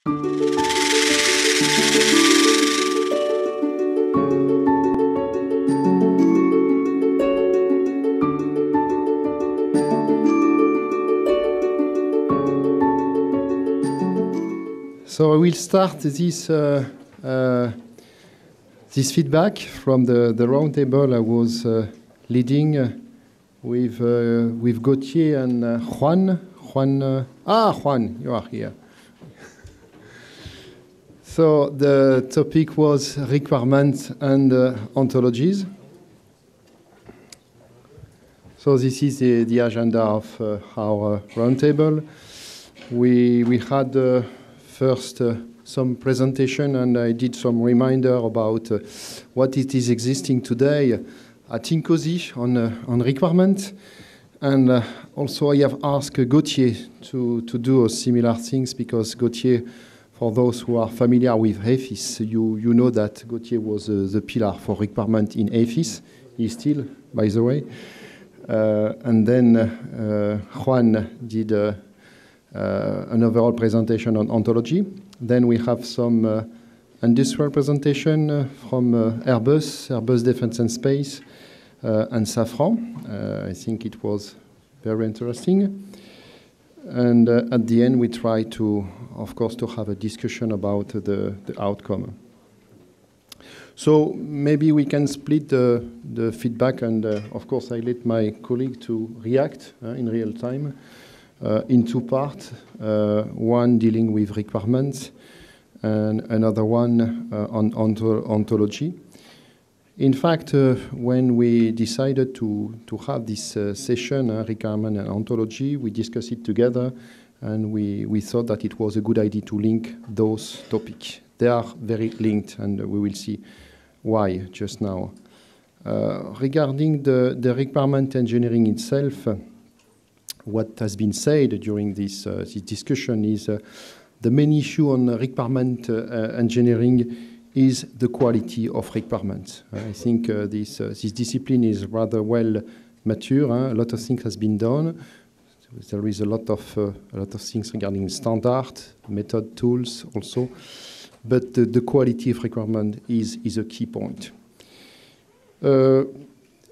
So I will start this feedback from the roundtable I was leading with Gauthier and Juan. Juan, you are here. So the topic was requirements and ontologies. So this is the agenda of our roundtable. We had first some presentation, and I did some reminder about what it is existing today at INCOSI on requirement. And also I have asked Gauthier to do similar things, because Gauthier, for those who are familiar with AFIS, you know that Gauthier was the pillar for requirement in AFIS. He is still, by the way. And then Juan did an overall presentation on ontology. Then we have some industrial presentation from Airbus Defence and Space, and Safran. I think it was very interesting. And at the end, we try to, of course, to have a discussion about the outcome. So maybe we can split the feedback, and of course, I let my colleague to react in real time. In two parts, one dealing with requirements and another one on ontology. In fact, when we decided to have this session, requirement and ontology, we discussed it together, and we thought that it was a good idea to link those topics. They are very linked, and we will see why just now. Regarding the requirement engineering itself, what has been said during this discussion is the main issue on requirement engineering is the quality of requirements. I think this discipline is rather well mature. A lot of things has been done. There is a lot of things regarding standard, method, tools also, but the quality of requirement is a key point. A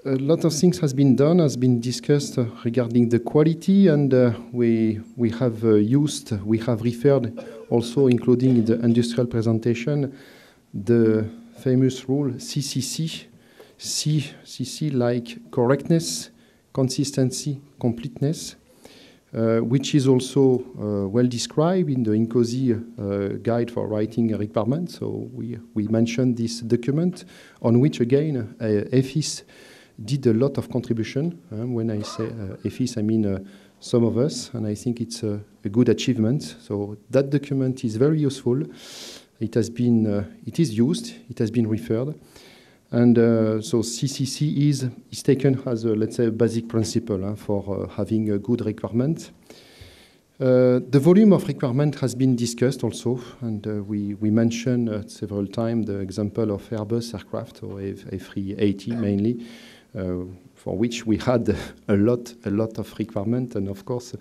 lot of things has been discussed regarding the quality, and we have referred also, including in the industrial presentation, the famous rule CCC, CCC like correctness, consistency, completeness, which is also well described in the INCOSI guide for writing a requirement. So we mentioned this document on which, again, AFIS did a lot of contribution. When I say AFIS, I mean some of us, and I think it's a good achievement. So that document is very useful. It has been, it is used, it has been referred, and so CCC is taken as a, let's say, a basic principle for having a good requirement. The volume of requirement has been discussed also, and we mentioned several times the example of Airbus aircraft, or A380 mainly, for which we had a lot of requirement. And of course,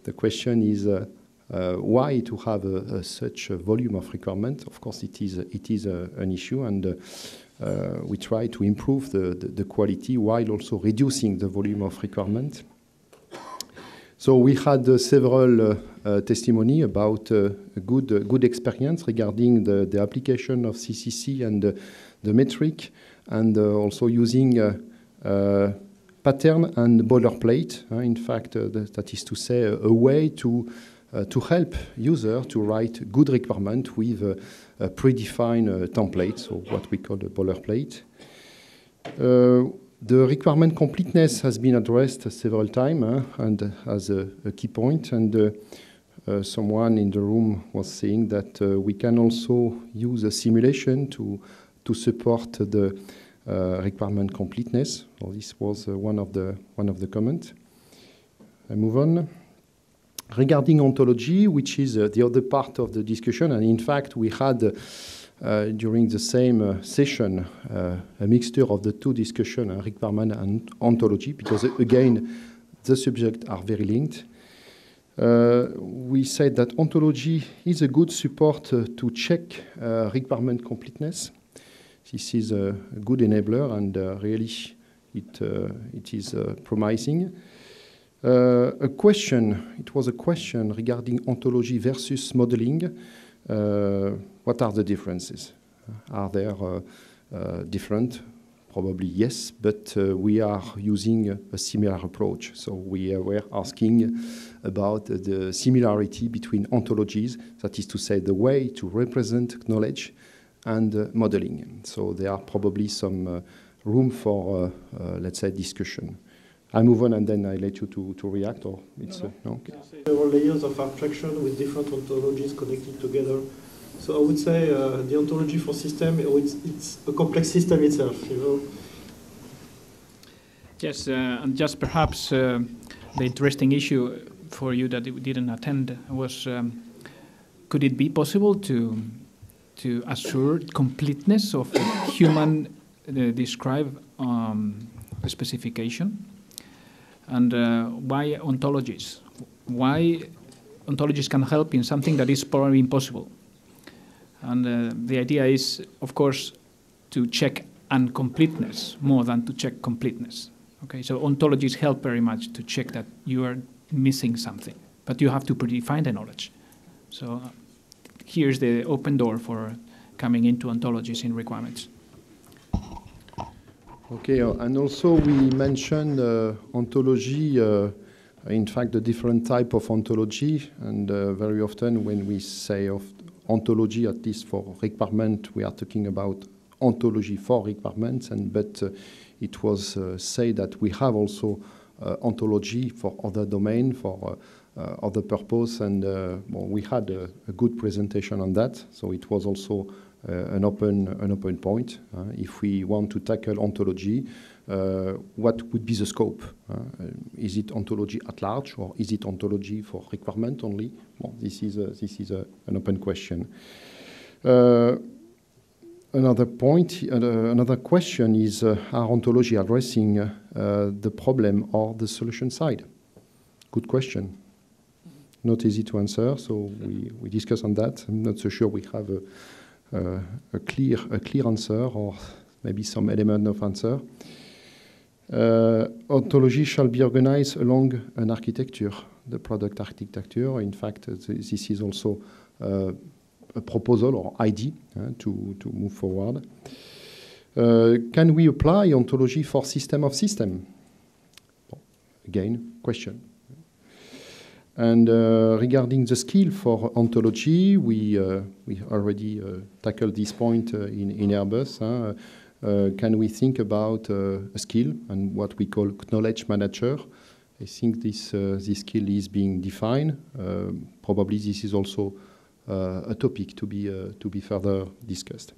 the question is why to have such a volume of requirement. Of course, it is an issue, and we try to improve the quality while also reducing the volume of requirement. So we had several testimony about good experience regarding the application of CCC and the metric, and also using pattern and boilerplate. In fact, that is to say, a way to help user to write good requirement with a predefined template, so what we call the boilerplate. The requirement completeness has been addressed several times and as a key point. And someone in the room was saying that we can also use a simulation to support the requirement completeness. So this was one of the comments. I move on. Regarding ontology, which is the other part of the discussion, and in fact we had during the same session a mixture of the two discussions, requirement and ontology, because again the subjects are very linked. We said that ontology is a good support to check requirement completeness. This is a good enabler, and really it is promising. It was a question regarding ontology versus modeling. What are the differences? Are there different? Probably yes, but we are using a similar approach. So we were asking about the similarity between ontologies, that is to say the way to represent knowledge and modeling. So there are probably some room for, let's say, discussion. I move on and then I let you to react, or it's no? Okay. There are layers of abstraction with different ontologies connected together. So I would say the ontology for system, it's a complex system itself, you know. Yes, and just perhaps the interesting issue for you that didn't attend was, could it be possible to assure completeness of a human described specification? And why ontologies? Why ontologies can help in something that is probably impossible? And the idea is, of course, to check uncompleteness more than to check completeness. Okay, so ontologies help very much to check that you are missing something, but you have to predefine the knowledge. So here's the open door for coming into ontologies in requirements. Okay, and also we mentioned ontology, in fact, the different type of ontology, and very often when we say of ontology, at least for requirement, we are talking about ontology for requirements, but it was said that we have also ontology for other domain, for other purpose, and well, we had a good presentation on that, so it was also an open point. If we want to tackle ontology, what would be the scope? Is it ontology at large, or is it ontology for requirement only? Well, this is an open question. Another point, another question is, are ontology addressing the problem or the solution side? Good question. Not easy to answer, so we discuss on that. I'm not so sure we have a clear answer, or maybe some element of answer. Ontology shall be organized along an architecture, the product architecture. In fact, this is also a proposal or idea to move forward. Can we apply ontology for system of system? Well, again, question. And regarding the skill for ontology, we already tackled this point in Airbus. Can we think about a skill and what we call knowledge manager? I think this skill is being defined. Probably this is also a topic to be further discussed.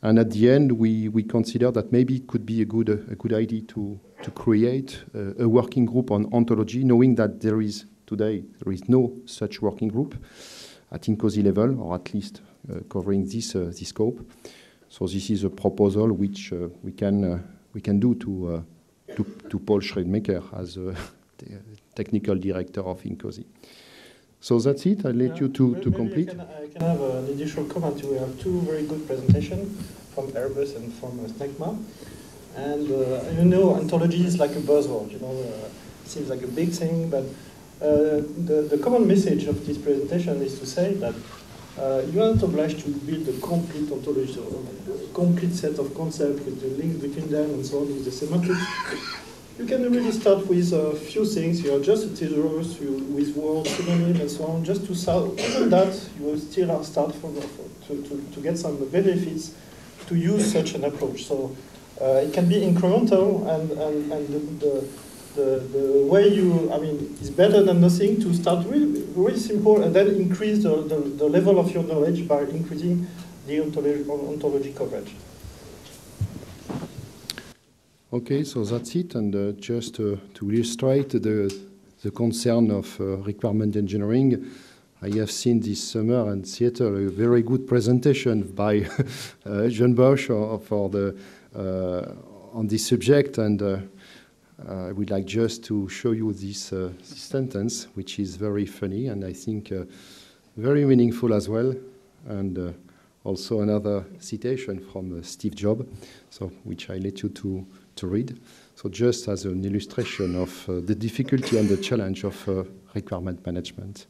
And at the end, we consider that maybe it could be a good idea to create a working group on ontology, knowing that today there is no such working group at INCOSY level, or at least covering this scope. So this is a proposal which we can do to Paul Schreidmaker as the technical director of INCOSY. So that's it. I'll let you to complete. I can have an additional comment. We have two very good presentations from Airbus and from SNECMA. And you know, ontology is like a buzzword. You know, it seems like a big thing, but the common message of this presentation is to say that you are not obliged to build a complete ontology, so a complete set of concepts with the links between them and so on, with the semantics. You can really start with a few things. You adjust the thesaurus with words, synonyms, and so on. Just to start, even that, you will still start to get some benefits to use such an approach. So it can be incremental, and the way it's better than nothing to start really simple and then increase the level of your knowledge by increasing the ontology coverage. Okay, so that's it. And just to illustrate the concern of requirement engineering, I have seen this summer in Seattle a very good presentation by Jean Bosch on this subject, and I would like just to show you this sentence, which is very funny and I think very meaningful as well, and also another citation from Steve Jobs, so which I let you to read. So just as an illustration of the difficulty and the challenge of requirement management.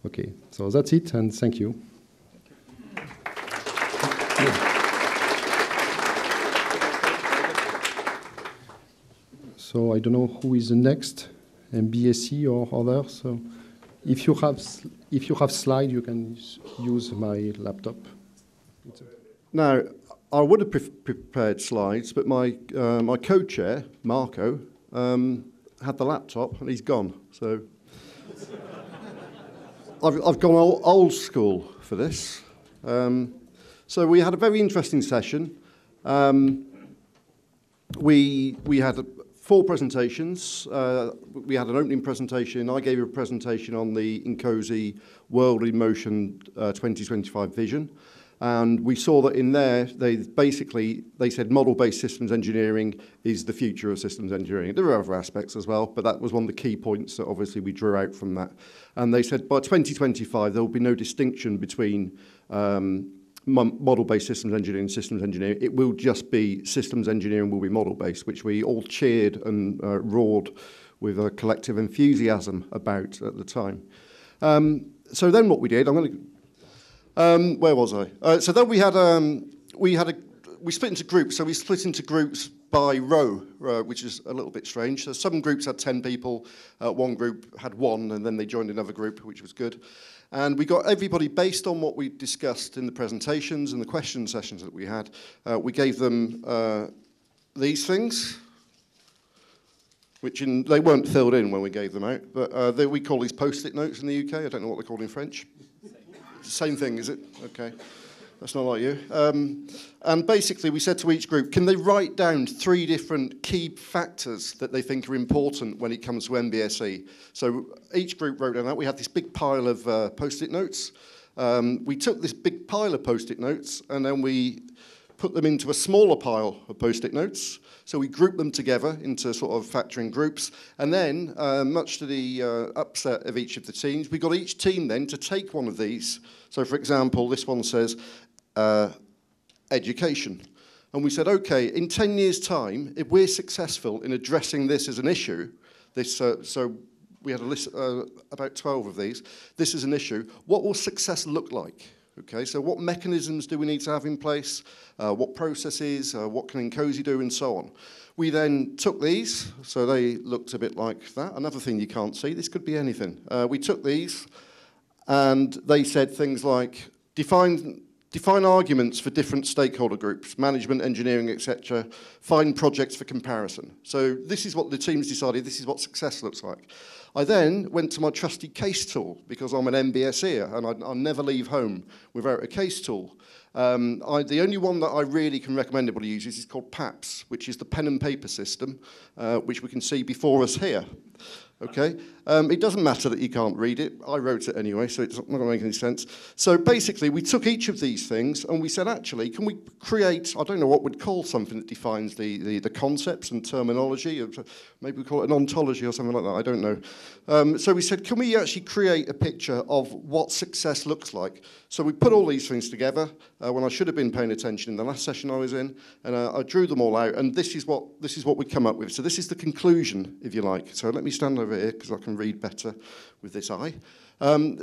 Okay, so that's it, and thank you. So I don't know who is the next, MBSE or others. So if you have slide, you can use my laptop. Now, I would have prepared slides, but my co-chair, Marco, had the laptop and he's gone. So I've gone old school for this. So we had a very interesting session. We had 4 presentations. We had an opening presentation. I gave a presentation on the INCOSE World in Motion 2025 vision. And we saw that in there, they said model-based systems engineering is the future of systems engineering. There are other aspects as well, but that was one of the key points that obviously we drew out from that. And they said by 2025, there will be no distinction between model-based systems engineering and systems engineering. It will just be systems engineering will be model-based, which we all cheered and roared with a collective enthusiasm about at the time. So then what we did, where was I? So then we split into groups. So we split into groups by row, which is a little bit strange. So some groups had 10 people, one group had 1, and then they joined another group, which was good. And we got everybody, based on what we discussed in the presentations and the question sessions that we had, we gave them these things, they weren't filled in when we gave them out, but we call these post-it notes in the UK. I don't know what they're called in French. Same thing, is it? Okay. That's not like you. And basically, we said to each group, can they write down 3 different key factors that they think are important when it comes to MBSE? So each group wrote down that. We had this big pile of post-it notes. We took this big pile of post-it notes, and then we put them into a smaller pile of post-it notes. So we grouped them together into sort of factoring groups. And then, much to the upset of each of the teams, we got each team then to take one of these. So, for example, this one says education. And we said, OK, in 10 years' time, if we're successful in addressing this as an issue, so we had a list, about 12 of these, this is an issue, what will success look like? Okay, so what mechanisms do we need to have in place? What processes? What can INCOSE do, and so on? We then took these, so they looked a bit like that. Another thing you can't see, this could be anything. We took these, and they said things like, define arguments for different stakeholder groups, management, engineering, etc. Find projects for comparison. So this is what the teams decided, this is what success looks like. I then went to my trusty case tool, because I'm an MBSE and I never leave home without a case tool. The only one that I really can recommend everybody uses is called PAPS, which is the pen and paper system, which we can see before us here. Okay, it doesn't matter that you can't read it. I wrote it anyway, so it's not going to make any sense. So basically, we took each of these things and we said, actually, can we create, I don't know what we'd call something that defines the concepts and terminology. Maybe we call it an ontology or something like that, I don't know. So we said, can we actually create a picture of what success looks like? So we put all these things together when I should have been paying attention in the last session I was in, and I drew them all out, and this is what we come up with. So this is the conclusion, if you like. So let me stand over here, because I can read better with this eye.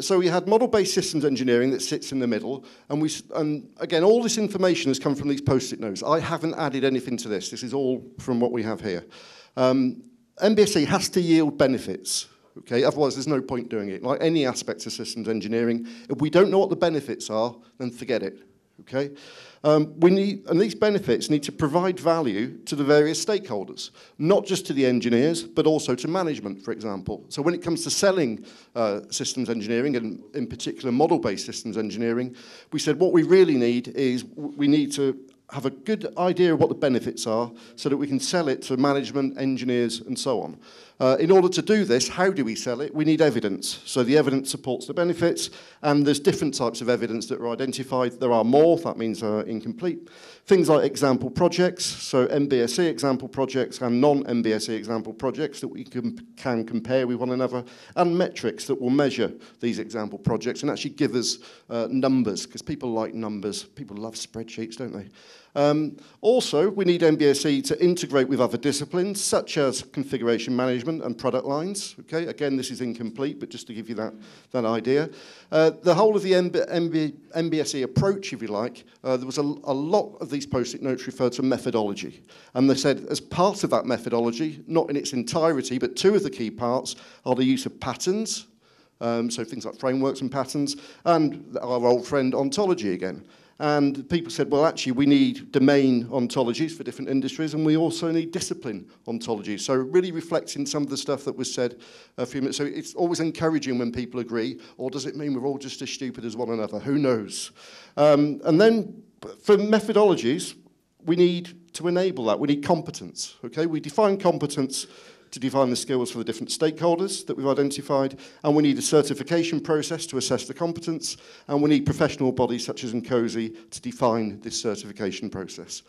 So we had model-based systems engineering that sits in the middle, and again, all this information has come from these post-it notes. I haven't added anything to this. This is all from what we have here. MBSE has to yield benefits. Okay, otherwise there's no point doing it. Like any aspects of systems engineering, if we don't know what the benefits are, then forget it. Okay, and these benefits need to provide value to the various stakeholders, not just to the engineers, but also to management, for example. So when it comes to selling systems engineering, and in particular model-based systems engineering, we said what we really need is we need to have a good idea of what the benefits are so that we can sell it to management, engineers, and so on. In order to do this, how do we sell it? We need evidence. So the evidence supports the benefits, and there's different types of evidence that are identified. There are more, that means incomplete. Things like example projects, so MBSE example projects and non-MBSE example projects that we can compare with one another, and metrics that will measure these example projects and actually give us numbers, because people like numbers. People love spreadsheets, don't they? Also, we need MBSE to integrate with other disciplines, such as configuration management and product lines. Okay, again, this is incomplete, but just to give you that idea. The whole of the MBSE approach, if you like, there was a lot of these post-it notes referred to methodology. And they said, as part of that methodology, not in its entirety, but two of the key parts are the use of patterns, so things like frameworks and patterns, and our old friend ontology again. And people said, well, actually, we need domain ontologies for different industries, and we also need discipline ontologies. So really reflecting some of the stuff that was said a few minutes. So it's always encouraging when people agree, or does it mean we're all just as stupid as one another? Who knows? And then for methodologies, we need to enable that. We need competence. Okay, we define competence to define the skills for the different stakeholders that we've identified, and we need a certification process to assess the competence, and we need professional bodies such as NCOSI to define this certification process.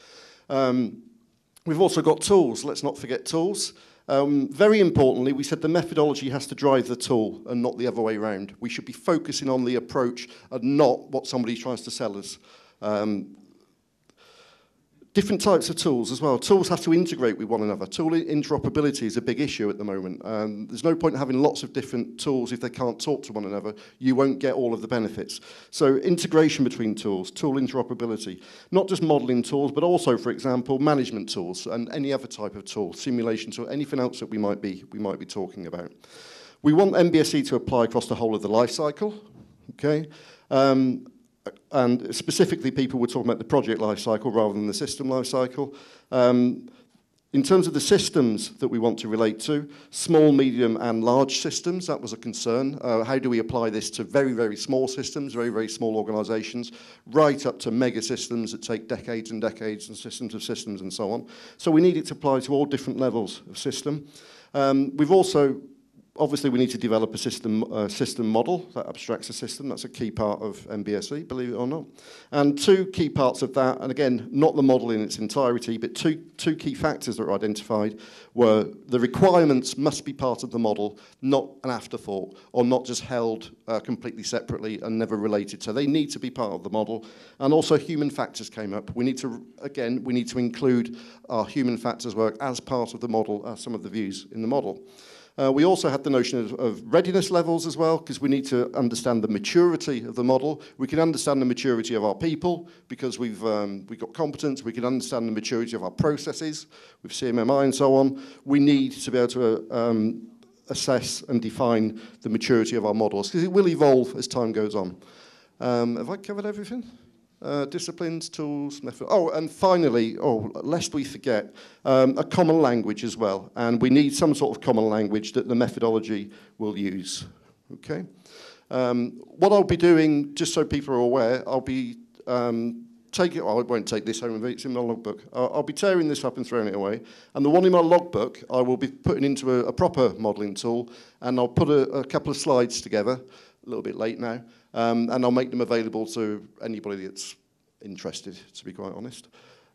We've also got tools. Let's not forget tools. Very importantly, we said the methodology has to drive the tool and not the other way around. We should be focusing on the approach and not what somebody tries to sell us. Different types of tools as well. Tools have to integrate with one another. Tool interoperability is a big issue at the moment. There's no point in having lots of different tools if they can't talk to one another. You won't get all of the benefits. So integration between tools, tool interoperability. Not just modeling tools, but also, for example, management tools and any other type of tool, simulation tool, anything else that we might be talking about. We want MBSE to apply across the whole of the life cycle. Okay. And specifically, people were talking about the project life cycle rather than the system life cycle. In terms of the systems that we want to relate to, small, medium, and large systems, that was a concern. How do we apply this to very, very small systems, very, very small organizations, right up to mega systems that take decades and decades, and systems of systems, and so on. So we need it to apply to all different levels of system. We've also obviously, we need to develop a system model that abstracts a system. That's a key part of MBSE, believe it or not. And two key parts of that, and again, not the model in its entirety, but two key factors that were identified were the requirements must be part of the model, not an afterthought, or not just held completely separately and never related. So they need to be part of the model. And also human factors came up. We need to, again, we need to include our human factors work as part of the model, some of the views in the model. We also had the notion of readiness levels as well, because we need to understand the maturity of the model. We can understand the maturity of our people, because we've got competence. We can understand the maturity of our processes with CMMI and so on. We need to be able to assess and define the maturity of our models, because it will evolve as time goes on. Have I covered everything? Disciplines, tools, method. Oh, and finally, lest we forget, a common language as well. And we need some sort of common language that the methodology will use. Okay. What I'll be doing, just so people are aware, I'll be taking. I won't take this home. It's in my logbook. I'll be tearing this up and throwing it away. And the one in my logbook, I will be putting into a proper modelling tool, and I'll put a couple of slides together. A little bit late now. And I'll make them available to anybody that's interested, to be quite honest.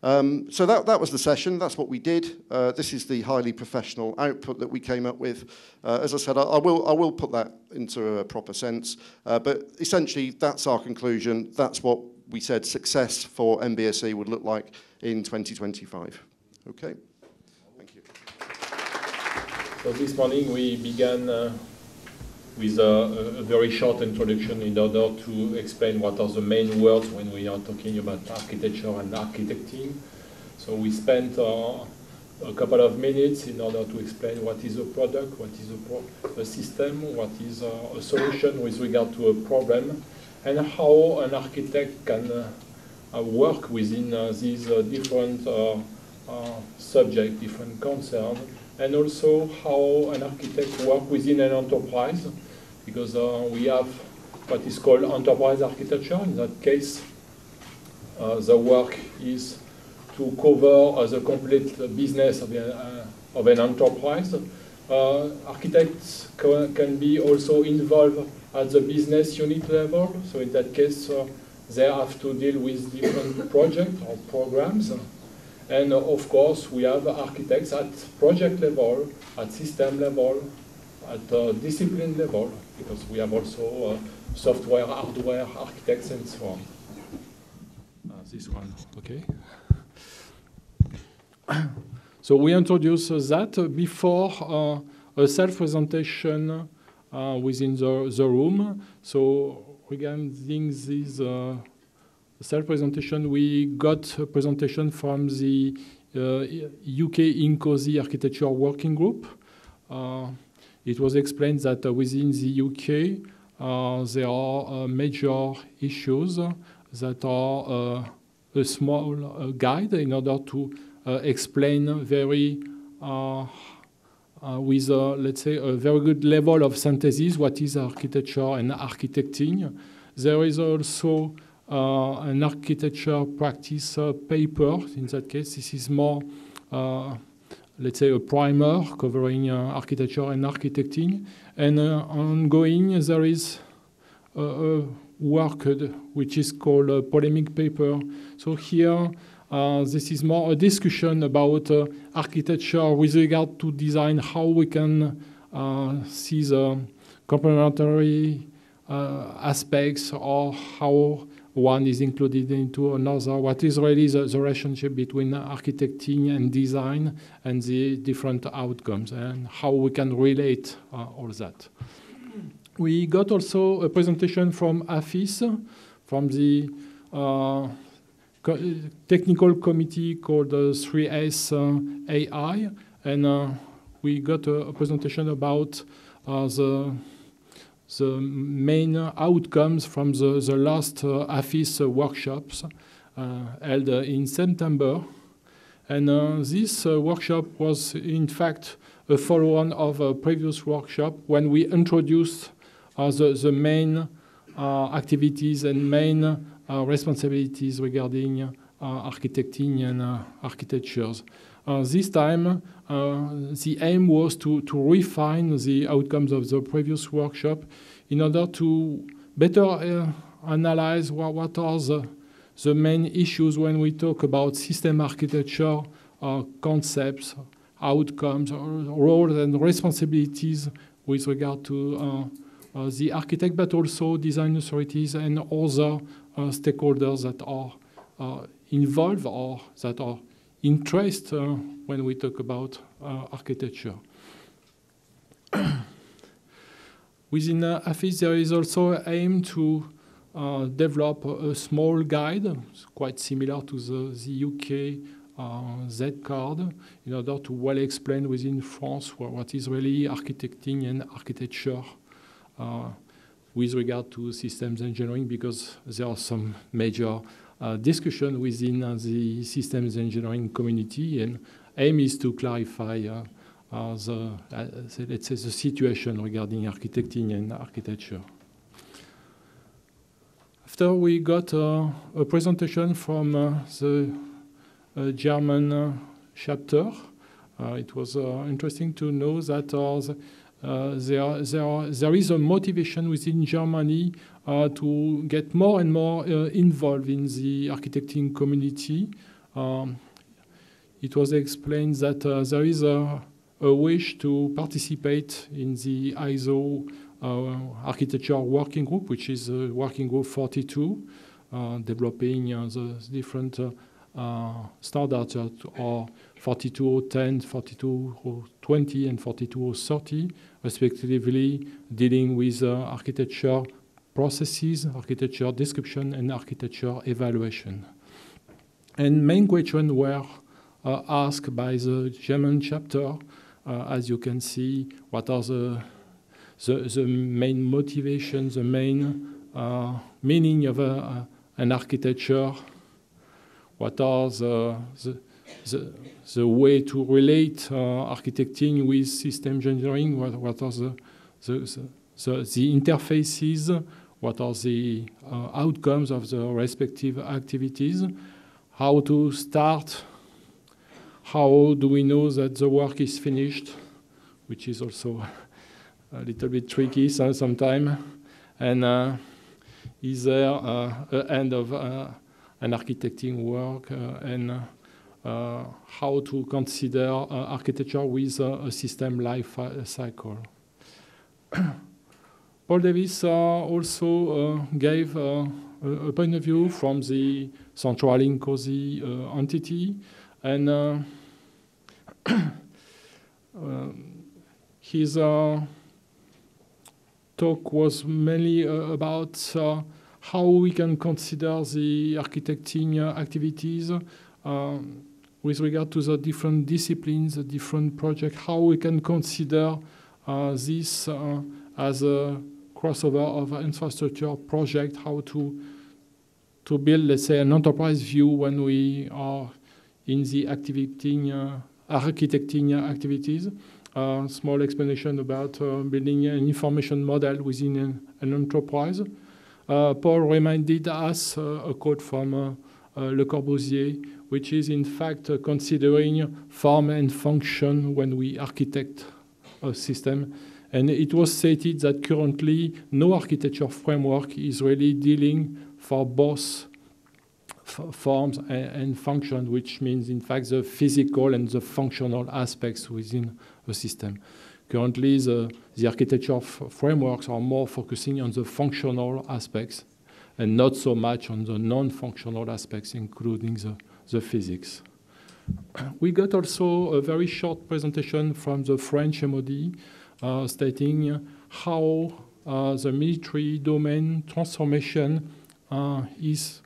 So that was the session. That's what we did. This is the highly professional output that we came up with. As I said, I will put that into a proper sense. But essentially, that's our conclusion. That's what we said success for MBSE would look like in 2025. Okay? Thank you. So this morning we began with a very short introduction in order to explain what are the main words when we are talking about architecture and architecting. So we spent a couple of minutes in order to explain what is a product, what is a system, what is a solution with regard to a problem, and how an architect can work within these different subjects, different concerns, and also how an architect works within an enterprise, because we have what is called enterprise architecture. In that case, the work is to cover the complete business of an enterprise. Architects can be also involved at the business unit level. So in that case, they have to deal with different projects or programs. And of course, we have architects at project level, at system level, at discipline level, because we have also software, hardware architects, and so on. This one, okay. So we introduce that before a self-presentation within the room. So regarding this self-presentation, we got a presentation from the UK INCOSY Architecture Working Group. It was explained that within the UK, there are major issues that are a small guide in order to explain very, with, let's say, a very good level of synthesis, what is architecture and architecting. There is also an architecture practice paper. In that case, this is more, let's say, a primer covering architecture and architecting. And ongoing, there is a work which is called a polemic paper. So here, this is more a discussion about architecture with regard to design, how we can see the complementary aspects, or how one is included into another, what is really the relationship between architecting and design and the different outcomes, and how we can relate all that. We got also a presentation from AFIS, from the technical committee called 3S AI, and we got a presentation about the main outcomes from the last AFIS workshops held in September. And this workshop was, in fact, a follow-on of a previous workshop when we introduced the main activities and main responsibilities regarding architecting and architectures. This time, the aim was to refine the outcomes of the previous workshop in order to better analyze what are the main issues when we talk about system architecture, concepts, outcomes, roles and responsibilities with regard to the architect, but also design authorities and other stakeholders that are involved or that are interested when we talk about architecture. Within AFIS, there is also an aim to develop a small guide, quite similar to the UK Z card, in order to well explain within France what is really architecting and architecture with regard to systems engineering, because there are some major discussion within the systems engineering community, and aim is to clarify let's say the situation regarding architecting and architecture. After we got a presentation from the German chapter, it was interesting to know that there is a motivation within Germany to get more and more involved in the architecting community. It was explained that there is a wish to participate in the ISO architecture working group, which is working group 42, developing the different standards that are 42010, 42020, and 42030, respectively, dealing with architecture processes, architecture description, and architecture evaluation. And main questions were asked by the German chapter. As you can see, what are the main motivations, the main meaning of an architecture? What are the way to relate architecting with systems engineering? What are the interfaces? What are the outcomes of the respective activities? How to start? How do we know that the work is finished? which is also a little bit tricky sometimes. And is there an end of an architecting work and how to consider architecture with a system life cycle. Paul Davis also gave a point of view from the central COSI entity, and his talk was mainly about how we can consider the architecting activities with regard to the different disciplines, the different projects, how we can consider this as a crossover of infrastructure project, how to build, let's say, an enterprise view when we are in the architecting activities. Small explanation about building an information model within an enterprise. Paul reminded us a quote from Le Corbusier, which is in fact considering form and function when we architect a system. And it was stated that currently no architecture framework is really dealing for both forms and function, which means in fact the physical and the functional aspects within a system. Currently the architecture frameworks are more focusing on the functional aspects and not so much on the non-functional aspects, including the physics. We got also a very short presentation from the French MOD stating how the military domain transformation is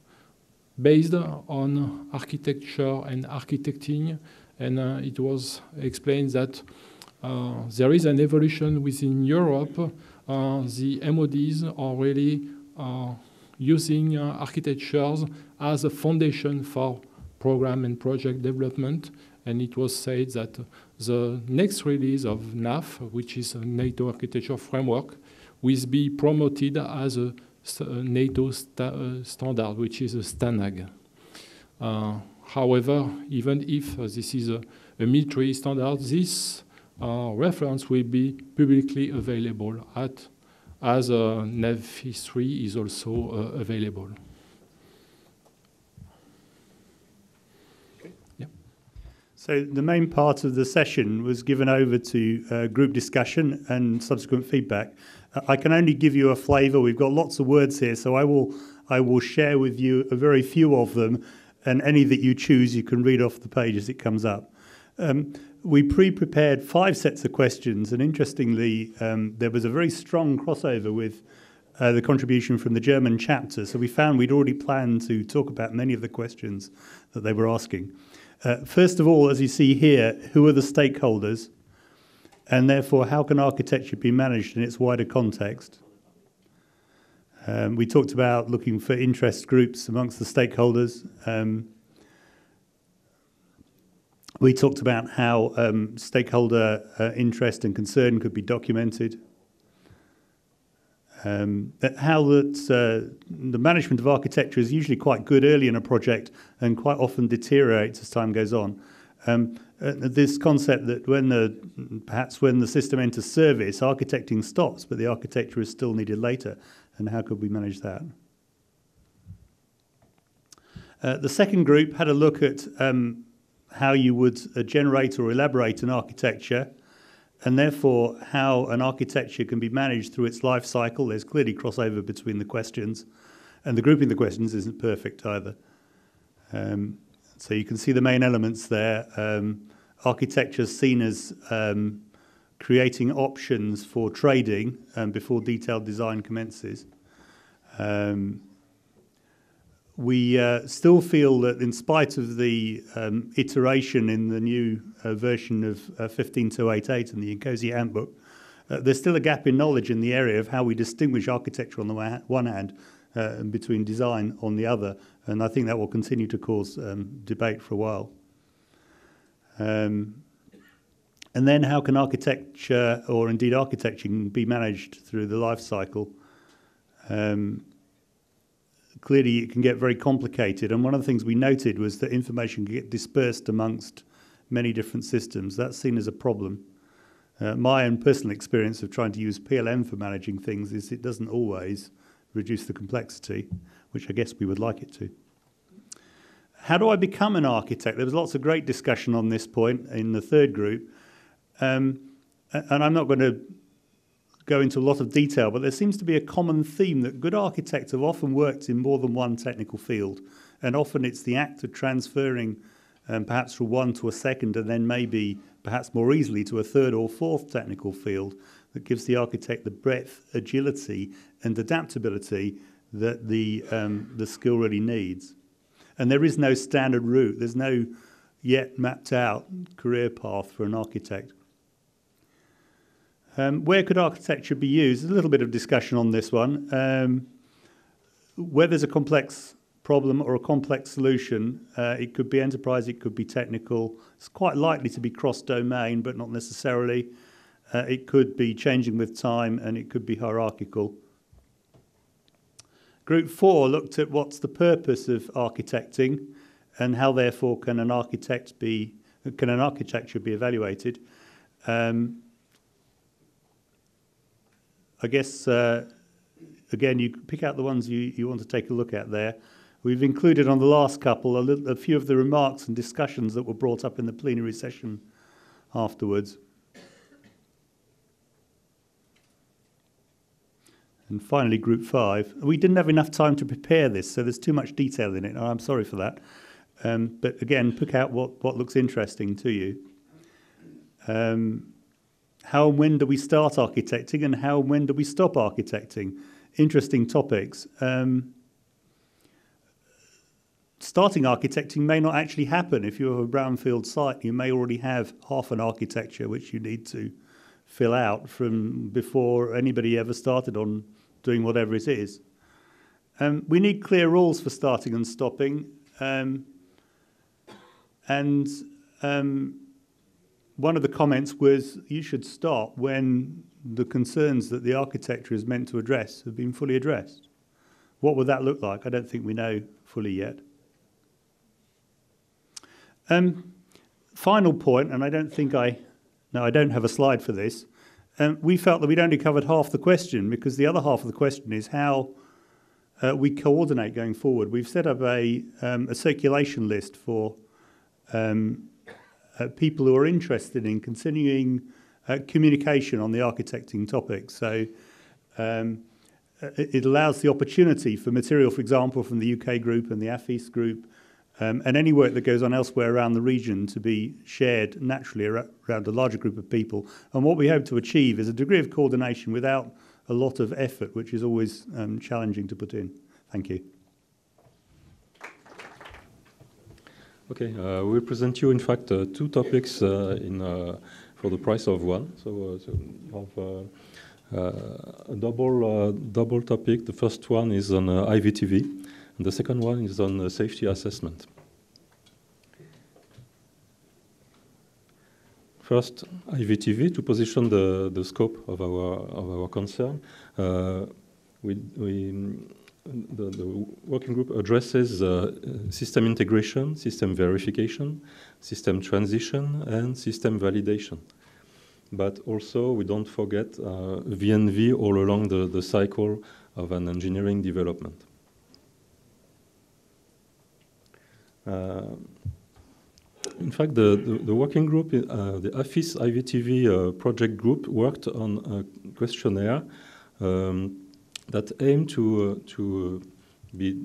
based on architecture and architecting, and it was explained that there is an evolution within Europe. The MODs are really using architectures as a foundation for program and project development, and it was said that the next release of NAF, which is a NATO architecture framework, will be promoted as a NATO standard, which is a STANAG. However, even if this is a military standard, this reference will be publicly available as AFIS 3 is also available. Okay. Yeah. So the main part of the session was given over to group discussion and subsequent feedback. I can only give you a flavour. We've got lots of words here, so I will share with you a very few of them, and any that you choose, you can read off the page as it comes up. We pre-prepared 5 sets of questions, and interestingly, there was a very strong crossover with the contribution from the German chapter, so we found we'd already planned to talk about many of the questions that they were asking. First of all, as you see here, who are the stakeholders? And therefore, how can architecture be managed in its wider context? We talked about looking for interest groups amongst the stakeholders. We talked about how stakeholder interest and concern could be documented. How that the management of architecture is usually quite good early in a project and quite often deteriorates as time goes on. This concept that perhaps when the system enters service, architecting stops, but the architecture is still needed later, and how could we manage that? The second group had a look at how you would generate or elaborate an architecture, and therefore how an architecture can be managed through its life cycle. There's clearly crossover between the questions, and the grouping the questions isn't perfect either. So you can see the main elements there. Architecture is seen as creating options for trading before detailed design commences. We still feel that in spite of the iteration in the new version of 15288 in the COSI handbook, there's still a gap in knowledge in the area of how we distinguish architecture on the one hand and between design on the other, and I think that will continue to cause debate for a while. And then how can architecture, or indeed architecting, be managed through the life cycle? Clearly it can get very complicated, and one of the things we noted was that information can get dispersed amongst many different systems. That's seen as a problem. My own personal experience of trying to use PLM for managing things is it doesn't always reduce the complexity, which I guess we would like it to. How do I become an architect? There was lots of great discussion on this point in the third group. And I'm not going to go into a lot of detail, but there seems to be a common theme that good architects have often worked in more than one technical field. And often it's the act of transferring perhaps from one to a second and then maybe perhaps more easily to a third or fourth technical field that gives the architect the breadth, agility and adaptability that the skill really needs. And there is no standard route. There's no yet mapped out career path for an architect. Where could architecture be used? There's a little bit of discussion on this one. Where there's a complex problem or a complex solution, it could be enterprise, it could be technical. It's quite likely to be cross-domain, but not necessarily. It could be changing with time, and it could be hierarchical. Group 4 looked at what's the purpose of architecting and how, therefore, can an architecture be evaluated. I guess, again, you pick out the ones you want to take a look at there. We've included on the last couple a few of the remarks and discussions that were brought up in the plenary session afterwards. And finally, Group 5. We didn't have enough time to prepare this, so there's too much detail in it. I'm sorry for that. But again, pick out what looks interesting to you. How and when do we start architecting, and how and when do we stop architecting? Interesting topics. Starting architecting may not actually happen. If you have a brownfield site, you may already have half an architecture which you need to fill out from before anybody ever started on doing whatever it is. We need clear rules for starting and stopping. One of the comments was you should stop when the concerns that the architecture is meant to address have been fully addressed. What would that look like? I don't think we know fully yet. Final point, and I don't have a slide for this. We felt that we'd only covered half the question, because the other half of the question is how we coordinate going forward. We've set up a circulation list for people who are interested in continuing communication on the architecting topic. So it allows the opportunity for material, for example, from the UK group and the AFIS group, and any work that goes on elsewhere around the region to be shared naturally around a larger group of people. And what we hope to achieve is a degree of coordination without a lot of effort, which is always challenging to put in. Thank you. Okay, we'll present you, in fact, two topics for the price of one. So you have a double topic. The first one is on IVTV, and the second one is on safety assessment. First, IVTV, to position the scope of our concern. The working group addresses system integration, system verification, system transition, and system validation. But also, we don't forget VNV all along the cycle of an engineering development. In fact, the working group, the AFIS IVTV project group, worked on a questionnaire that aimed to be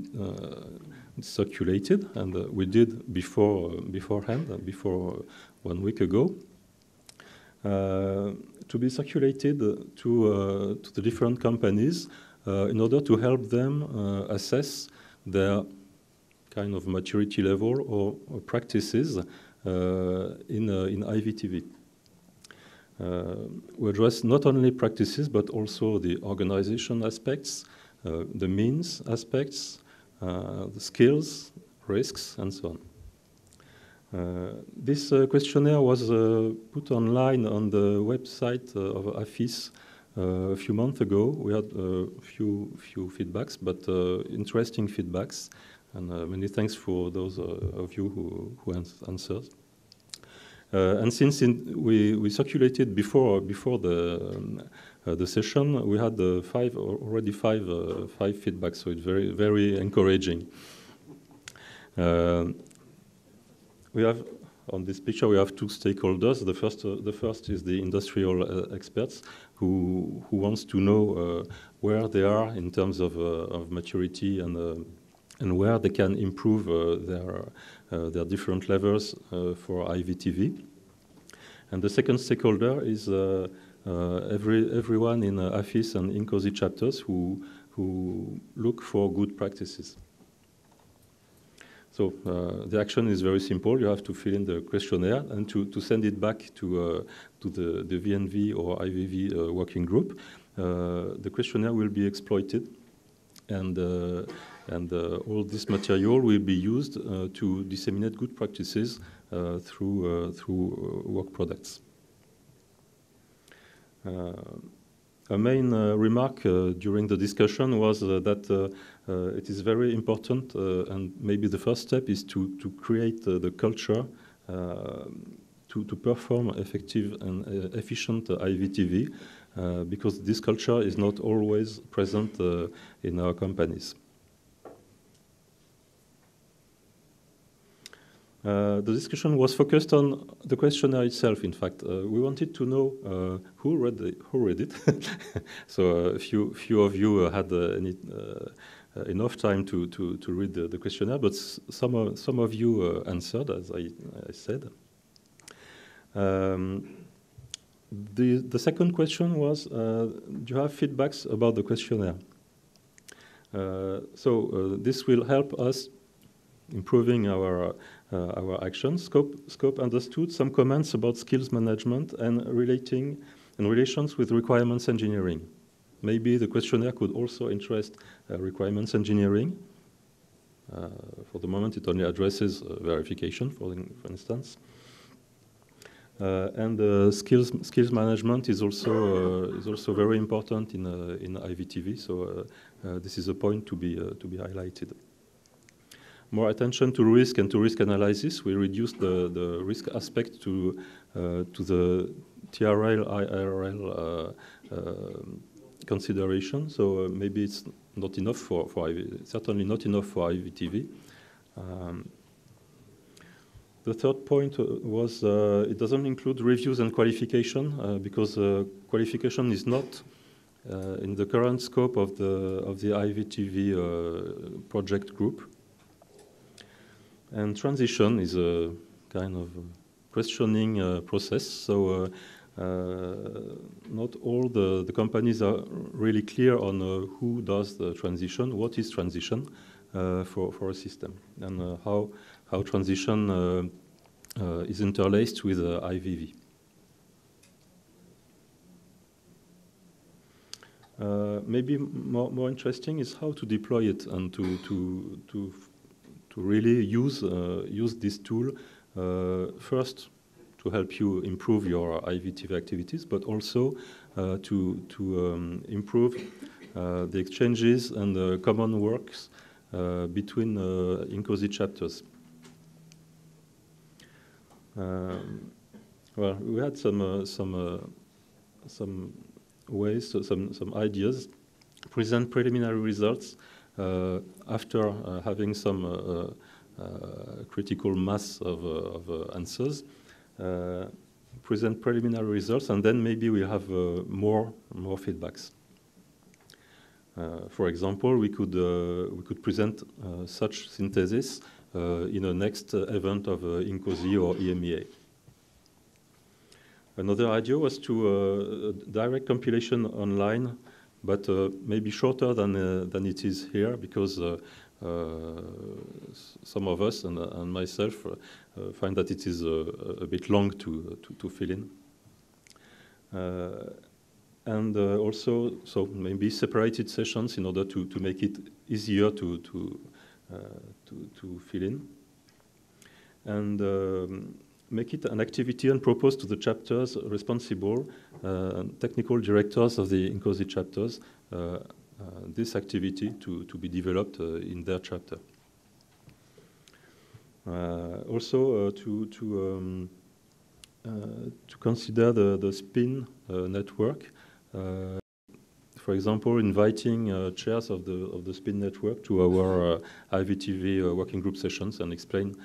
circulated, and we did before 1 week ago, to be circulated to the different companies in order to help them assess their kind of maturity level or practices in IVTV. We address not only practices, but also the organization aspects, the means aspects, the skills, risks, and so on. This questionnaire was put online on the website of AFIS a few months ago. We had a few feedbacks, but interesting feedbacks, and many thanks for those of you who answered. And since we circulated before the session, we had already five feedbacks, so it's very, very encouraging. We have, on this picture, we have two stakeholders. The first is the industrial experts who wants to know where they are in terms of maturity and where they can improve their different levels for IVTV. And the second stakeholder is everyone in AFIS and INCOSY chapters who look for good practices. So the action is very simple. You have to fill in the questionnaire and to send it back to the VNV or IVV working group. The questionnaire will be exploited, and all this material will be used to disseminate good practices through work products. A main remark during the discussion was that it is very important, and maybe the first step is to create the culture to perform effective and efficient IVTV, because this culture is not always present in our companies. The discussion was focused on the questionnaire itself. In fact, we wanted to know who read it. So a few of you had enough time to read the questionnaire, but some of you answered, as I said. The second question was, do you have feedbacks about the questionnaire? So this will help us improving our action. Scope understood some comments about skills management and relations with requirements engineering. Maybe the questionnaire could also interest requirements engineering. For the moment, it only addresses verification, for instance. And skills management is also very important in IVTV. So this is a point to be highlighted. More attention to risk and to risk analysis. We reduced the risk aspect to the TRL, IRL consideration. So maybe it's not enough for certainly not enough for IVTV. The third point was it doesn't include reviews and qualification because qualification is not in the current scope of the IVTV project group. And transition is a kind of questioning process. So not all the companies are really clear on who does the transition, what is transition for a system, and how transition is interlaced with IVV. Maybe more interesting is how to deploy it and to really use this tool first to help you improve your IVTV activities, but also to improve the exchanges and the common works between INCOSY chapters. Well, we had some ways, some ideas. Present preliminary results after having some critical mass of answers. Present preliminary results, and then maybe we have more feedbacks. For example, we could present such synthesis in a next event of INCOSY or EMEA. Another idea was to direct compilation online, but maybe shorter than it is here, because some of us and myself find that it is a bit long to fill in. And also, so maybe separated sessions in order to make it easier to fill in. And make it an activity and propose to the chapters responsible, technical directors of the INCOSY chapters, this activity to be developed in their chapter. Also to to consider the spin network. For example, inviting chairs of the spin network to our IVTV working group sessions and explain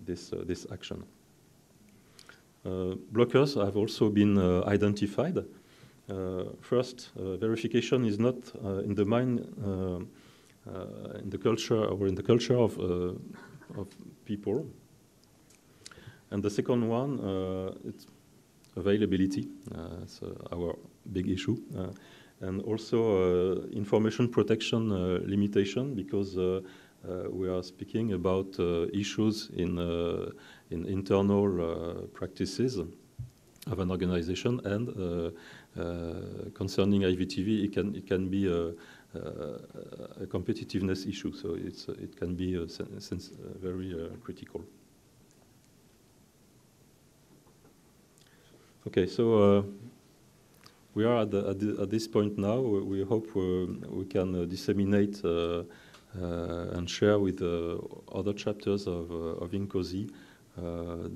this action. Blockers have also been identified. First, verification is not in the mind, in the culture or in the culture of people. And the second one, it's availability. It's our big issue. And also information protection limitation, because we are speaking about issues in internal practices of an organization, and concerning IVTV, it can be a competitiveness issue. So it can be very critical. Okay, so we are at this point now. We hope we can disseminate and share with other chapters of INCOSI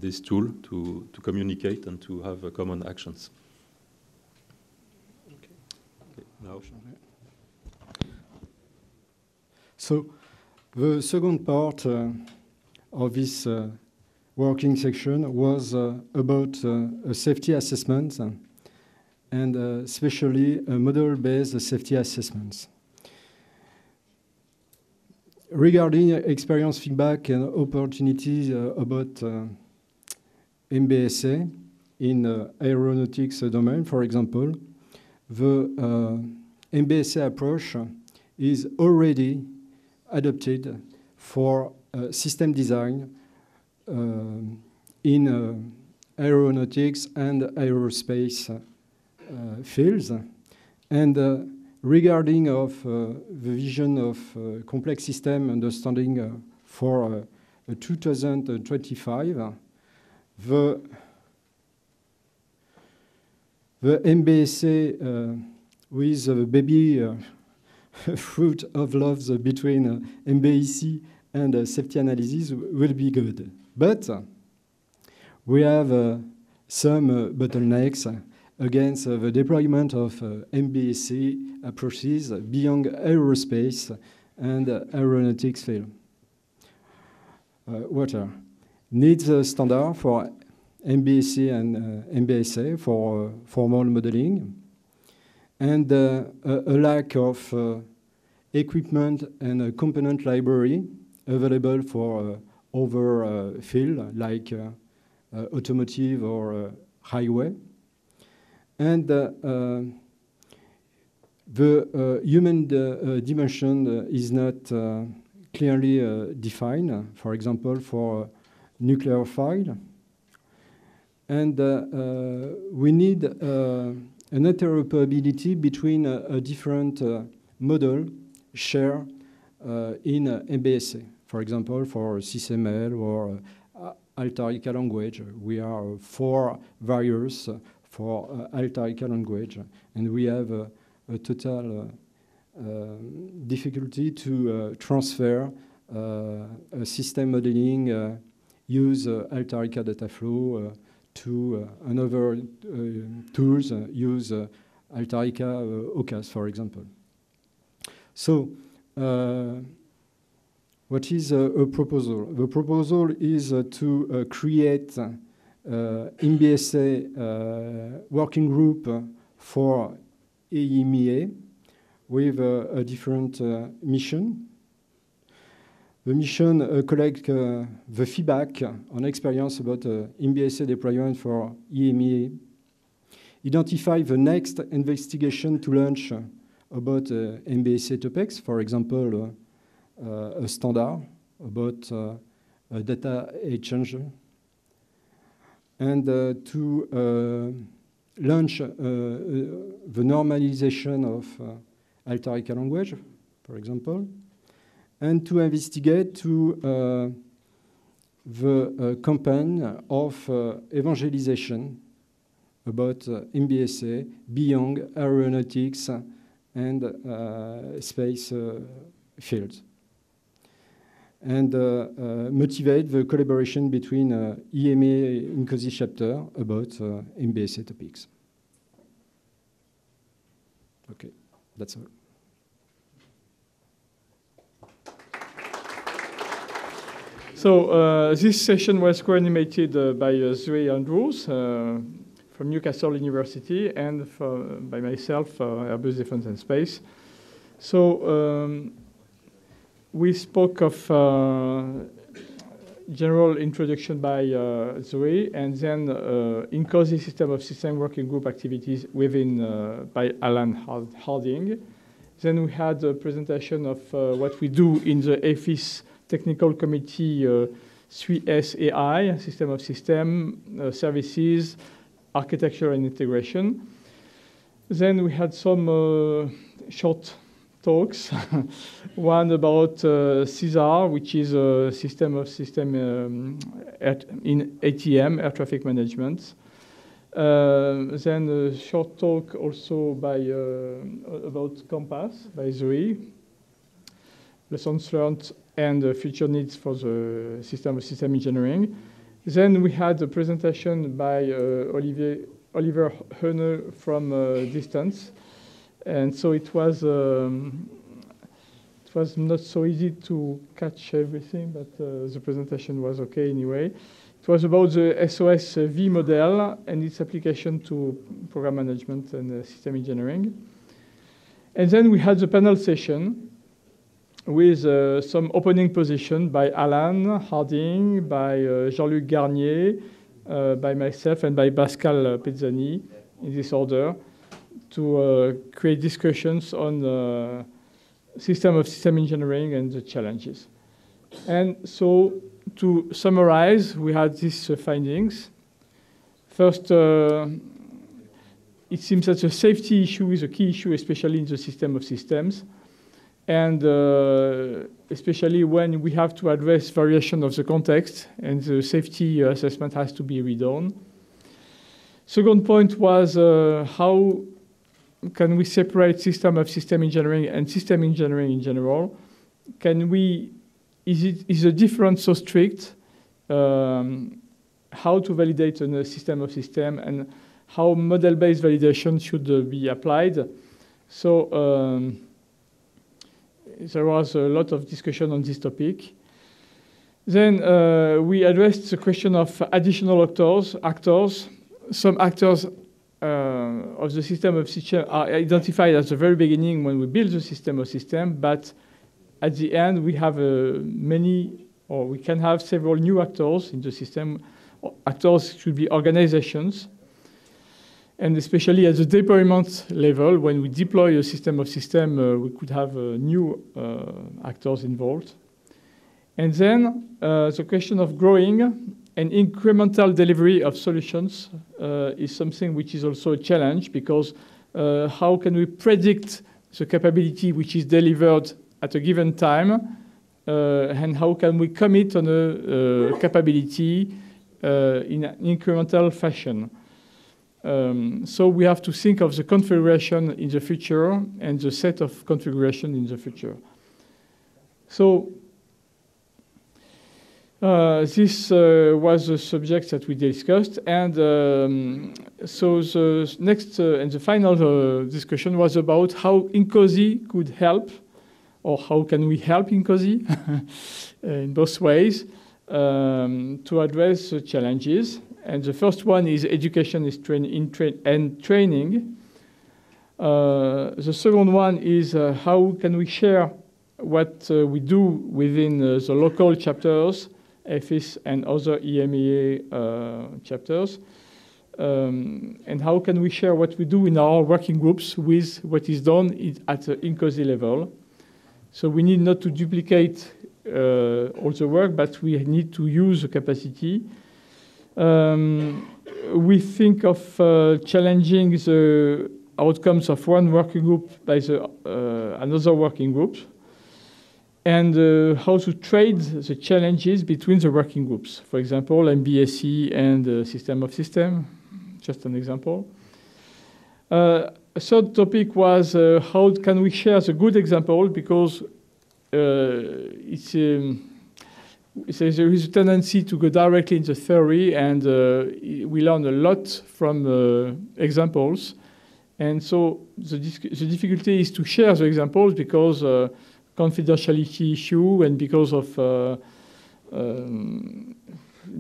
this tool to communicate and to have common actions. Okay, now. So the second part of this working section was about a safety assessment and especially model-based safety assessments. Regarding experience feedback and opportunities about MBSA in aeronautics domain, for example, the MBSA approach is already adopted for system design in aeronautics and aerospace fields. And regarding of the vision of complex system understanding for 2025, the MBSA with the baby fruit of love between MBAC and safety analysis will be good. But we have some bottlenecks against the deployment of MBSA approaches beyond aerospace and aeronautics field. Water needs a standard for MBSA and MBSA for formal modeling, and a lack of equipment and a component library available for other field like automotive or highway. And the human dimension is not clearly defined, for example, for nuclear file. And we need an interoperability between a different model share in MBSA. For example, for SysML or Altarica language, we are 4 variants for Altarica language, and we have a total difficulty to transfer a system modeling, use Altarica data flow to another tools, use Altarica OCAS, for example. So, what is a proposal? The proposal is to create MBSA working group for EMEA with a different mission. The mission collect the feedback on experience about MBSA deployment for EMEA, identify the next investigation to launch about MBSA topics, for example, a standard about a data exchange, and to launch the normalization of Altarica language, for example, and to investigate to the campaign of evangelization about MBSA beyond aeronautics and space fields. and motivate the collaboration between EMEA in COSI chapter about MBSA topics. Okay, that's all. So this session was co-animated by Zoe Andrews from Newcastle University and by myself, Airbus Defence and Space. So we spoke of general introduction by Zoe, and then in COSI system of system working group activities within by Alan Harding. Then we had a presentation of what we do in the AFIS Technical Committee 3S AI, System of System, Services, Architecture and Integration. Then we had some short talks. One about CISAR, which is a system of system in ATM, air traffic management. Then a short talk also by about Compass by Zoe, lessons learned and future needs for the system of system engineering. Then we had a presentation by Oliver Hoene from Distance. And so it was not so easy to catch everything, but the presentation was okay anyway. It was about the SOS V model and its application to program management and system engineering. And then we had the panel session with some opening position by Alan Harding, by Jean-Luc Garnier, by myself, and by Pascal Pezzani, in this order, to create discussions on system of system engineering and the challenges. And so, to summarize, we had these findings. First, it seems that the safety issue is a key issue, especially in the system of systems, and especially when we have to address variation of the context, and the safety assessment has to be redone. Second point was how can we separate system of system engineering and system engineering in general? Is the difference so strict? How to validate a system of system and how model-based validation should be applied? So there was a lot of discussion on this topic. Then we addressed the question of additional actors. Some actors of the system of system are identified at the very beginning when we build the system of system, but at the end we have we can have several new actors in the system. Actors should be organizations, and especially at the deployment level, when we deploy a system of system, we could have new actors involved. And then the question of growing and incremental delivery of solutions is something which is also a challenge, because how can we predict the capability which is delivered at a given time, and how can we commit on a capability in an incremental fashion? So we have to think of the configuration in the future and the set of configuration in the future. So this was the subject that we discussed, and so the next and the final discussion was about how INCOSI could help, or how can we help INCOSI in both ways to address the challenges. And the first one is education and training. The second one is how can we share what we do within the local chapters, AFIS and other EMEA chapters, and how can we share what we do in our working groups with what is done at the INCOSI level. So we need not to duplicate all the work, but we need to use the capacity. We think of challenging the outcomes of one working group by another working group, and how to trade the challenges between the working groups. For example, MBSE and system of system, just an example. A third topic was how can we share the good example, because it's So there is a tendency to go directly into theory, and we learn a lot from examples. And so the difficulty is to share the examples because confidentiality issue and because of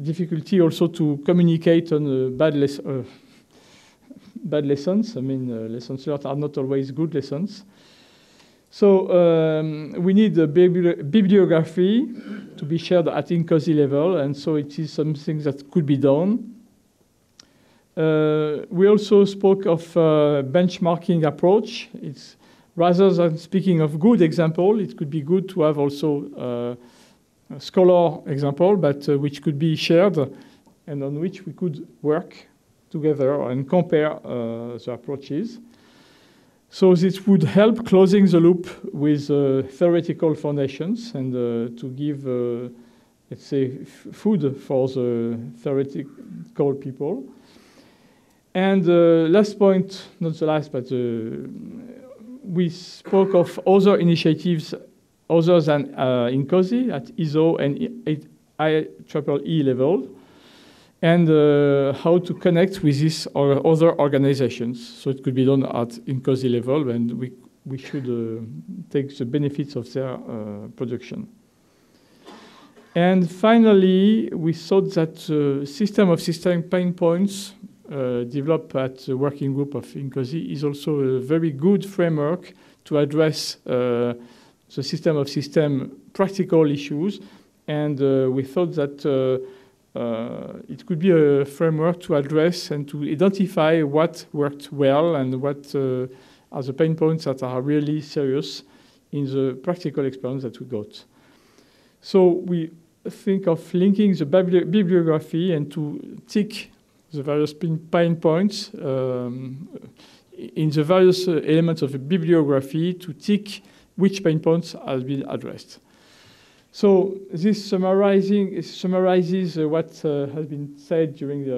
difficulty also to communicate on bad lessons. I mean, lessons learned are not always good lessons. So we need a bibliography to be shared at INCOSY level, and so it is something that could be done. We also spoke of benchmarking approach. It's rather than speaking of good example, it could be good to have also a scholar example, but which could be shared and on which we could work together and compare the approaches. So this would help closing the loop with theoretical foundations and to give, let's say, food for the theoretical people. And last point, not the last, but we spoke of other initiatives other than INCOSY at ISO and IEEE level, and how to connect with these or other organizations. So it could be done at INCOSY level, and we should take the benefits of their production. And finally, we thought that system of system pain points developed at the working group of INCOSY is also a very good framework to address the system of system practical issues. And we thought that it could be a framework to address and to identify what worked well and what are the pain points that are really serious in the practical experience that we got. So we think of linking the bibliography and to tick the various pain points in the various elements of the bibliography to tick which pain points have been addressed. So this summarizes what has been said during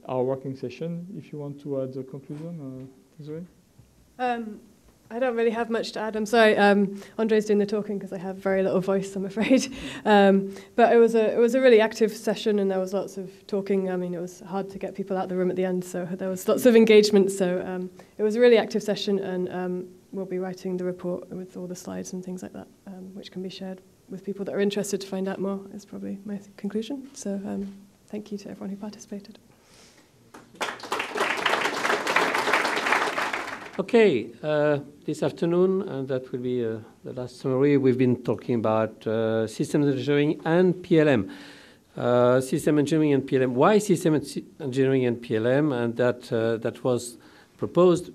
our working session. If you want to add a conclusion, Zoe? I don't really have much to add. I'm sorry, Andre's doing the talking because I have very little voice, I'm afraid. But it was a really active session, and there was lots of talking. I mean, it was hard to get people out of the room at the end, so there was lots of engagement. So it was a really active session, and we'll be writing the report with all the slides and things like that, which can be shared with people that are interested to find out more, is probably my conclusion. So thank you to everyone who participated. Okay, this afternoon, and that will be the last summary, we've been talking about systems engineering and PLM. System engineering and PLM. Why system engineering and PLM? And that was proposed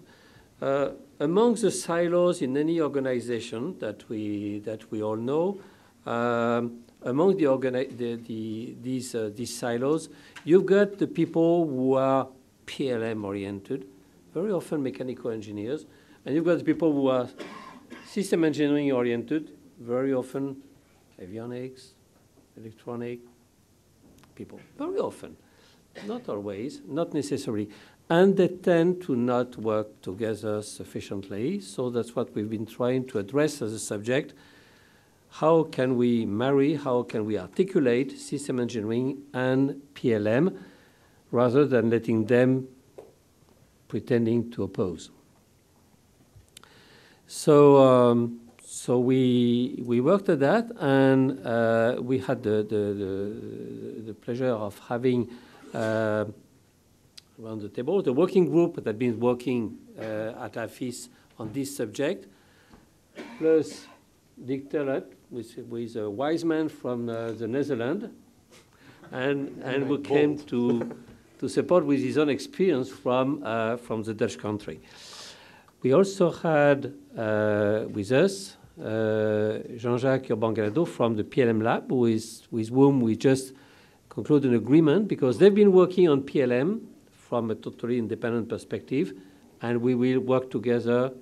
among the silos in any organization that we all know. Among these silos, you've got the people who are PLM oriented, very often mechanical engineers, and you've got the people who are system engineering oriented, very often avionics, electronic people, very often, not always, not necessarily, and they tend to not work together sufficiently. So that's what we've been trying to address as a subject. How can we marry, how can we articulate system engineering and PLM rather than letting them pretending to oppose? So we worked at that, and we had the pleasure of having around the table the working group that had been working at AFIS on this subject, plus Dick Tellett, who is a wise man from the Netherlands, and who came to support with his own experience from the Dutch country. We also had with us Jean-Jacques Urban-Galado from the PLM lab, with whom we just concluded an agreement, because they've been working on PLM from a totally independent perspective, and we will work together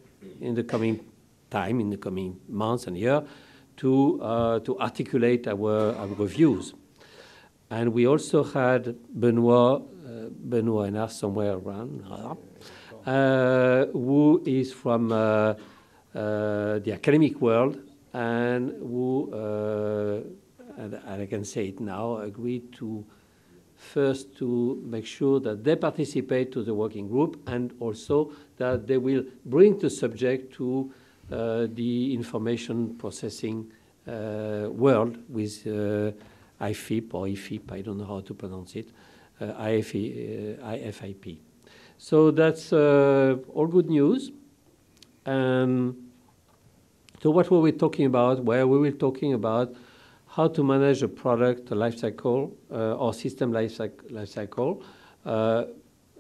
in the coming time, in the coming months and year, to articulate our views. And we also had Benoit Hénard somewhere around, who is from the academic world, and who and I can say it now, agreed to first to make sure that they participate to the working group and also that they will bring the subject to the information processing world with IFIP or IFIP, I don't know how to pronounce it, IFIP. So that's all good news. So what were we talking about? Well, we were talking about how to manage a product life cycle or system life cycle,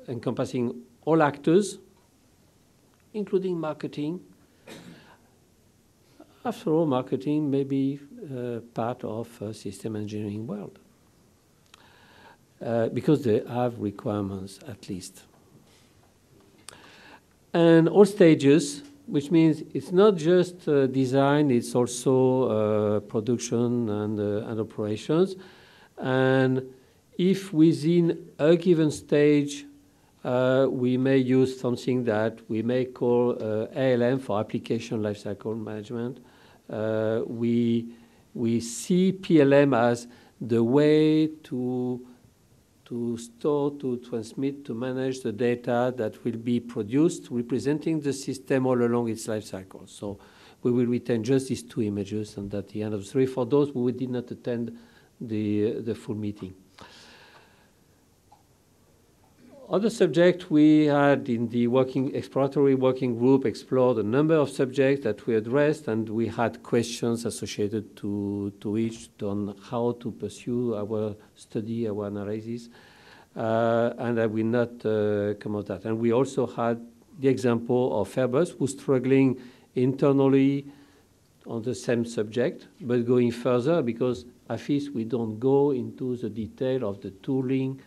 encompassing all actors, including marketing. After all, marketing may be part of system engineering world because they have requirements at least. And all stages, which means it's not just design, it's also production and operations. And if within a given stage we may use something that we may call ALM for application lifecycle management, we see PLM as the way to store, to transmit, to manage the data that will be produced, representing the system all along its life cycle. So we will retain just these two images, and at the end of the story, for those who did not attend the full meeting. Other subject we had in the exploratory working group explored a number of subjects that we addressed, and we had questions associated to each on how to pursue our study, our analysis, and I will not come on that. And we also had the example of Airbus, who's struggling internally on the same subject, but going further because AFIS, we don't go into the detail of the tooling.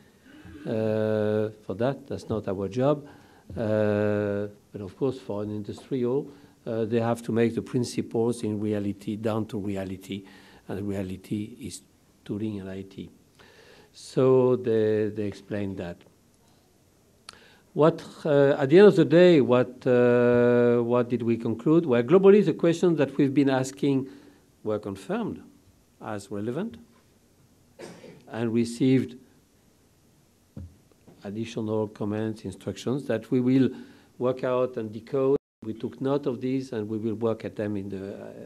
For that, that's not our job. But of course, for an industrial, they have to make the principles in reality down to reality, and reality is tooling and IT. So they explained that. What at the end of the day, what did we conclude? Well, globally, the questions that we've been asking were confirmed as relevant and received additional comments, instructions that we will work out and decode. We took note of these, and we will work at them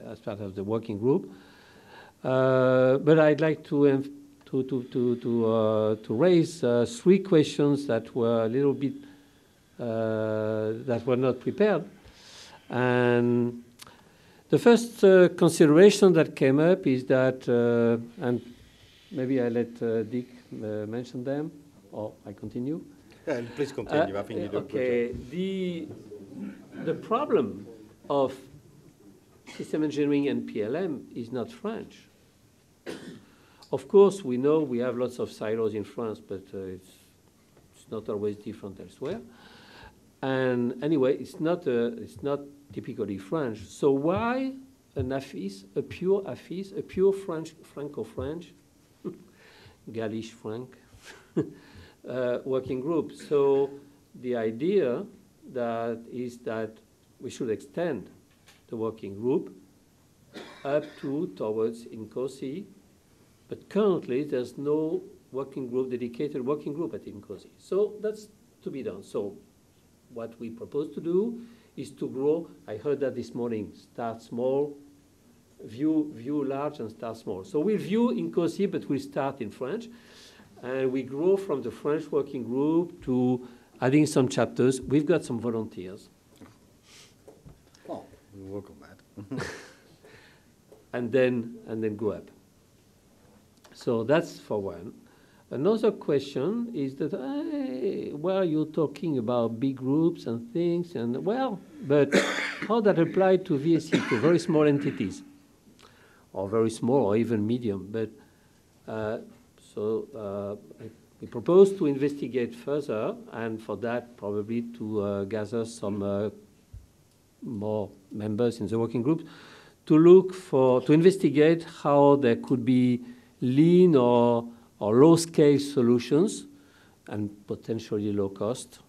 as part of the working group. But I'd like to raise three questions that were a little bit that were not prepared. And the first consideration that came up is that, and maybe I let Dick mention them. Or I continue? Yeah, please continue. I think you do a good job. The problem of system engineering and PLM is not French. Of course, we know we have lots of silos in France, but it's not always different elsewhere. And anyway, it's not typically French. So why an AFIS, a pure AFIS, a pure French, Franco-French, Galish Franc? Working group. So the idea is that we should extend the working group up towards INCOSI, but currently there's no working group, dedicated working group at INCOSI. So that's to be done. So what we propose to do is to grow. I heard that this morning, start small, view large and start small. So we'll view INCOSI, but we'll start in French. And we grow from the French working group to adding some chapters. We've got some volunteers. Well, we'll work on that. and then go up. So that's for one. Another question is that, well, you're talking about big groups and things, and well, but how that apply to VSE, to very small entities, or very small, or even medium, but. So we propose to investigate further, and for that probably to gather some more members in the working group to investigate how there could be lean or low-scale solutions and potentially low-cost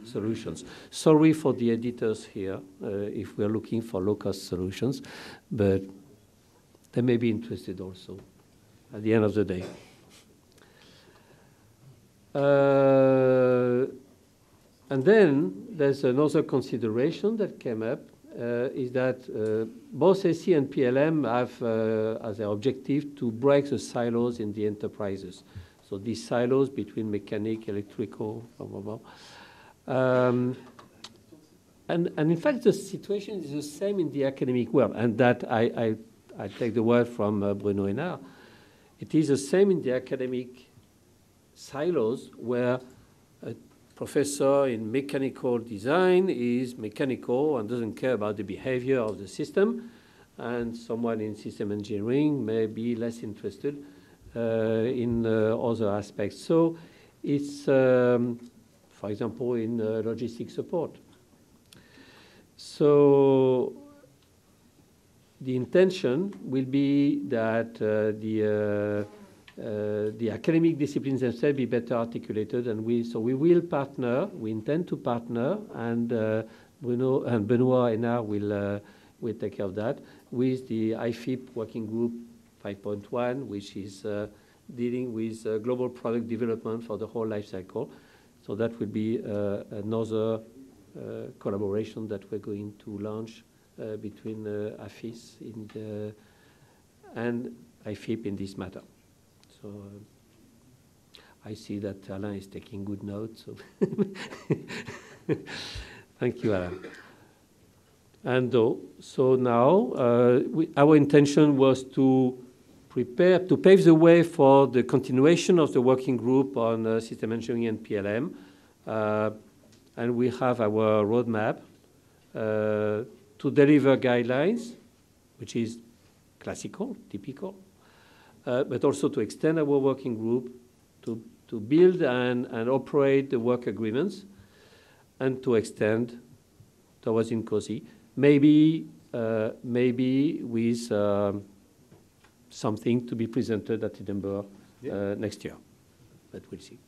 solutions. Sorry for the editors here if we're looking for low-cost solutions, but they may be interested also at the end of the day. And then there's another consideration that came up, is that both AC and PLM have as their objective to break the silos in the enterprises. So these silos between mechanic, electrical, blah, blah, blah. And in fact, the situation is the same in the academic world, and that I take the word from Bruno Hénard. It is the same in the academic silos where a professor in mechanical design is mechanical and doesn't care about the behavior of the system, and someone in system engineering may be less interested in other aspects. So it's, for example, in logistic support. So the intention will be that the academic disciplines themselves be better articulated, and we will partner. We intend to partner, and Bruno and Benoit Hénard will take care of that with the IFIP working group 5.1, which is dealing with global product development for the whole life cycle. So that will be another collaboration that we're going to launch between AFIS and IFIP in this matter. So I see that Alain is taking good notes. So thank you, Alain. And so now our intention was to prepare, to pave the way for the continuation of the working group on system engineering and PLM. And we have our roadmap to deliver guidelines, which is classical, typical, but also to extend our working group, to build and operate the work agreements, and to extend towards INCOSI, maybe with something to be presented at Edinburgh next year, but we'll see.